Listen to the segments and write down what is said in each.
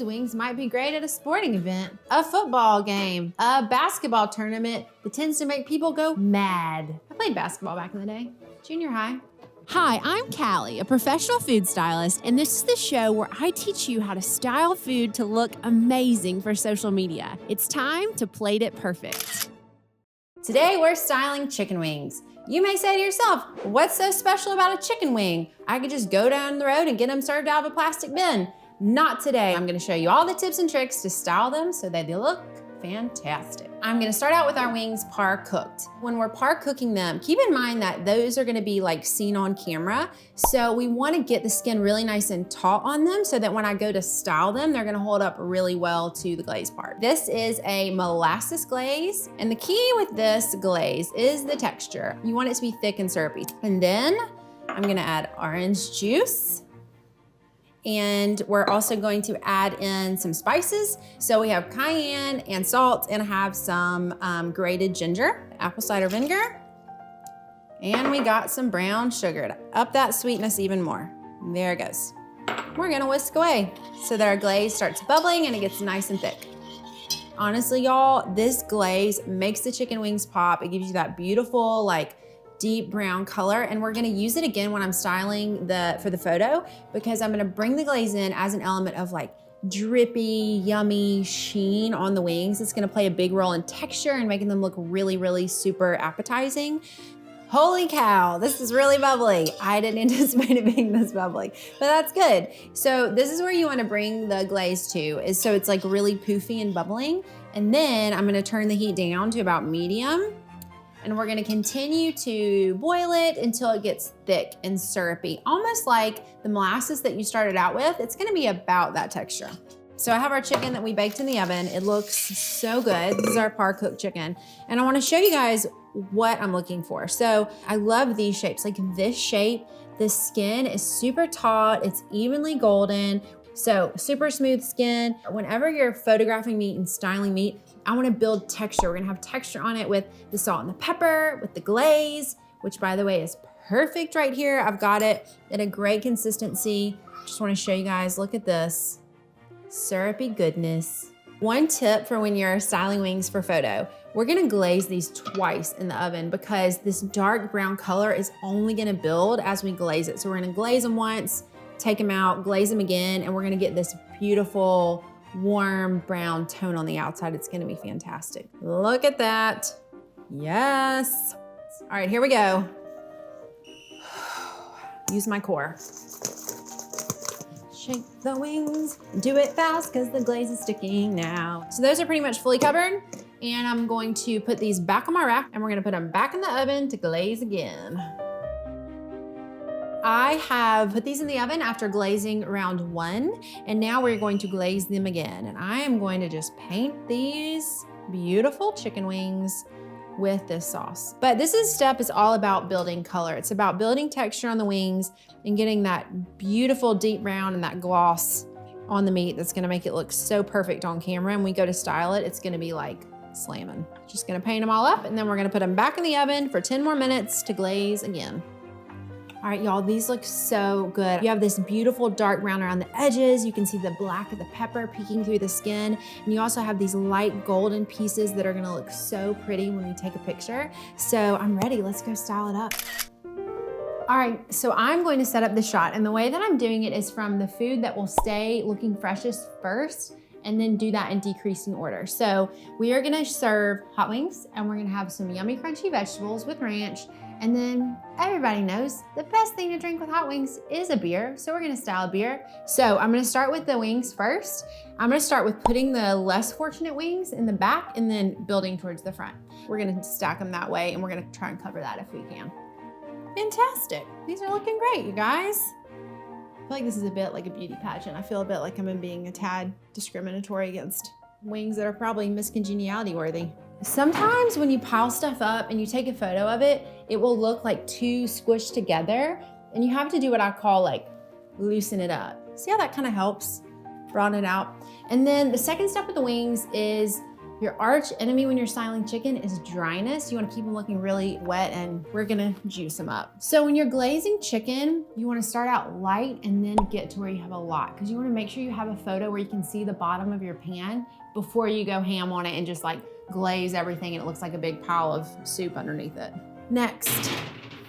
these wings might be great at a sporting event, a football game, a basketball tournament that tends to make people go mad. I played basketball back in the day, junior high. Hi, I'm Callie, a professional food stylist, and this is the show where I teach you how to style food to look amazing for social media. It's time to plate it perfect. Today we're styling chicken wings. You may say to yourself, what's so special about a chicken wing? I could just go down the road and get them served out of a plastic bin. Not today. I'm gonna show you all the tips and tricks to style them so that they look fantastic. I'm gonna start out with our wings par cooked. When we're par cooking them, keep in mind that those are gonna be like seen on camera. So we wanna get the skin really nice and taut on them so that when I go to style them, they're gonna hold up really well to the glaze part. This is a molasses glaze. And the key with this glaze is the texture. You want it to be thick and syrupy. And then I'm gonna add orange juice. And we're also going to add in some spices. So we have cayenne and salt, and I have some grated ginger, apple cider vinegar, and we got some brown sugar to up that sweetness even more. There it goes. We're gonna whisk away so that our glaze starts bubbling and it gets nice and thick. Honestly, y'all, this glaze makes the chicken wings pop. It gives you that beautiful, like, deep brown color, and we're gonna use it again when I'm styling for the photo, because I'm gonna bring the glaze in as an element of like drippy, yummy sheen on the wings. It's gonna play a big role in texture and making them look really, really super appetizing. Holy cow, this is really bubbly. I didn't anticipate it being this bubbly, but that's good. So this is where you wanna bring the glaze to, is so it's like really poofy and bubbling. And then I'm gonna turn the heat down to about medium. And we're gonna continue to boil it until it gets thick and syrupy, almost like the molasses that you started out with. It's gonna be about that texture. So I have our chicken that we baked in the oven. It looks so good. This is our par cooked chicken. And I wanna show you guys what I'm looking for. So I love these shapes, like this shape. The skin is super taut, it's evenly golden. So super smooth skin. Whenever you're photographing meat and styling meat, I wanna build texture. We're gonna have texture on it with the salt and the pepper, with the glaze, which by the way is perfect right here. I've got it in a great consistency. Just wanna show you guys, look at this. Syrupy goodness. One tip for when you're styling wings for photo, we're gonna glaze these twice in the oven because this dark brown color is only gonna build as we glaze it. So we're gonna glaze them once, take them out, glaze them again, and we're gonna get this beautiful, warm brown tone on the outside. It's gonna be fantastic. Look at that. Yes. All right, here we go. Use my core. Shake the wings. Do it fast because the glaze is sticking now. So those are pretty much fully covered. And I'm going to put these back on my rack and we're gonna put them back in the oven to glaze again. I have put these in the oven after glazing round 1, and now we're going to glaze them again. And I am going to just paint these beautiful chicken wings with this sauce. But this step is all about building color. It's about building texture on the wings and getting that beautiful deep brown and that gloss on the meat that's gonna make it look so perfect on camera. And we go to style it, it's gonna be like slamming. Just gonna paint them all up, and then we're gonna put them back in the oven for 10 more minutes to glaze again. All right, y'all, these look so good. You have this beautiful dark brown around the edges. You can see the black of the pepper peeking through the skin. And you also have these light golden pieces that are gonna look so pretty when we take a picture. So I'm ready, let's go style it up. All right, so I'm going to set up the shot, and the way that I'm doing it is from the food that will stay looking freshest first, and then do that in decreasing order. So we are gonna serve hot wings, and we're gonna have some yummy crunchy vegetables with ranch. And then everybody knows the best thing to drink with hot wings is a beer. So we're gonna style a beer. So I'm gonna start with the wings first. I'm gonna start with putting the less fortunate wings in the back and then building towards the front. We're gonna stack them that way, and we're gonna try and cover that if we can. Fantastic. These are looking great, you guys. I feel like this is a bit like a beauty pageant. I feel a bit like I'm being a tad discriminatory against wings that are probably miscongeniality worthy. Sometimes when you pile stuff up and you take a photo of it, it will look like too squished together, and you have to do what I call like loosen it up. See how that kind of helps broaden it out? And then the second step with the wings is Your arch enemy when you're styling chicken is dryness. You wanna keep them looking really wet, and we're gonna juice them up. So when you're glazing chicken, you wanna start out light and then get to where you have a lot, because you wanna make sure you have a photo where you can see the bottom of your pan before you go ham on it and just like glaze everything and it looks like a big pile of soup underneath it. Next,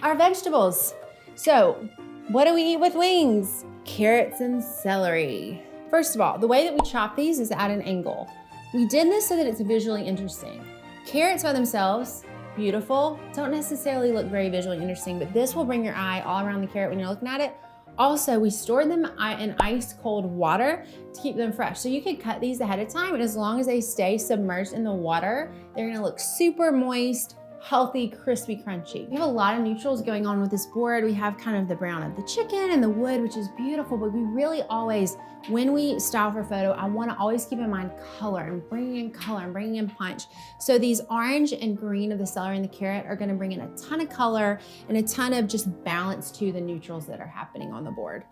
our vegetables. So what do we eat with wings? Carrots and celery. First of all, the way that we chop these is at an angle. We did this so that it's visually interesting. Carrots by themselves, beautiful, don't necessarily look very visually interesting, but this will bring your eye all around the carrot when you're looking at it. Also, we stored them in ice cold water to keep them fresh. So you could cut these ahead of time, and as long as they stay submerged in the water, they're gonna look super moist, healthy, crispy, crunchy. We have a lot of neutrals going on with this board. We have kind of the brown of the chicken and the wood, which is beautiful, but we really always, when we style for photo, I wanna always keep in mind color and bringing in color and bringing in punch. So these orange and green of the celery and the carrot are gonna bring in a ton of color and a ton of just balance to the neutrals that are happening on the board.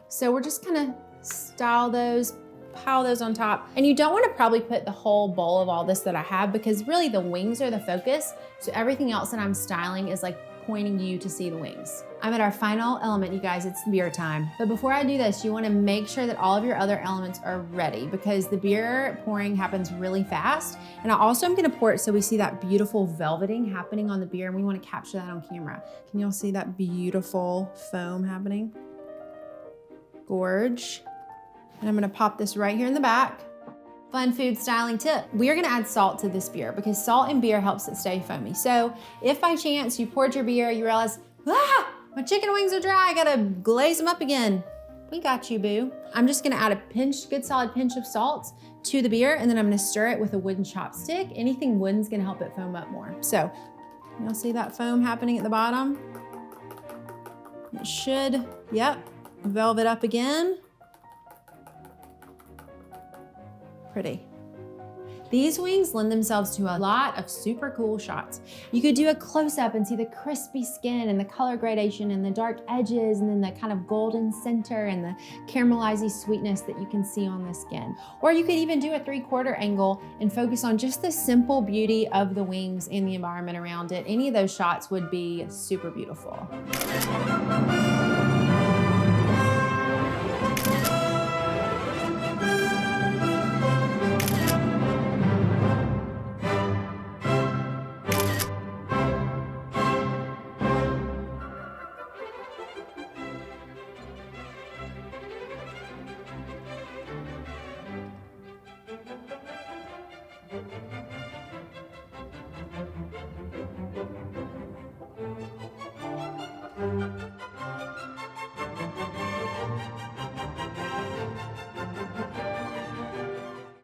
So we're just gonna style those, pile those on top. And you don't want to probably put the whole bowl of all this that I have, because really the wings are the focus. So everything else that I'm styling is like pointing you to see the wings. I'm at our final element, you guys, it's beer time. But before I do this, you want to make sure that all of your other elements are ready, because the beer pouring happens really fast. And I also am going to pour it so we see that beautiful velveting happening on the beer, and we want to capture that on camera. Can you all see that beautiful foam happening? Gorge. And I'm gonna pop this right here in the back. Fun food styling tip. We are gonna add salt to this beer, because salt in beer helps it stay foamy. So if by chance you poured your beer, you realize, my chicken wings are dry, I gotta glaze them up again. We got you, boo. I'm just gonna add a good solid pinch of salt to the beer, and then I'm gonna stir it with a wooden chopstick. Anything wooden's gonna help it foam up more. So you'll see that foam happening at the bottom. It should, yep, velvet up again. Pretty. These wings lend themselves to a lot of super cool shots. You could do a close-up and see the crispy skin and the color gradation and the dark edges, and then the kind of golden center and the caramelizing sweetness that you can see on the skin. Or you could even do a 3/4 angle and focus on just the simple beauty of the wings and the environment around it. Any of those shots would be super beautiful.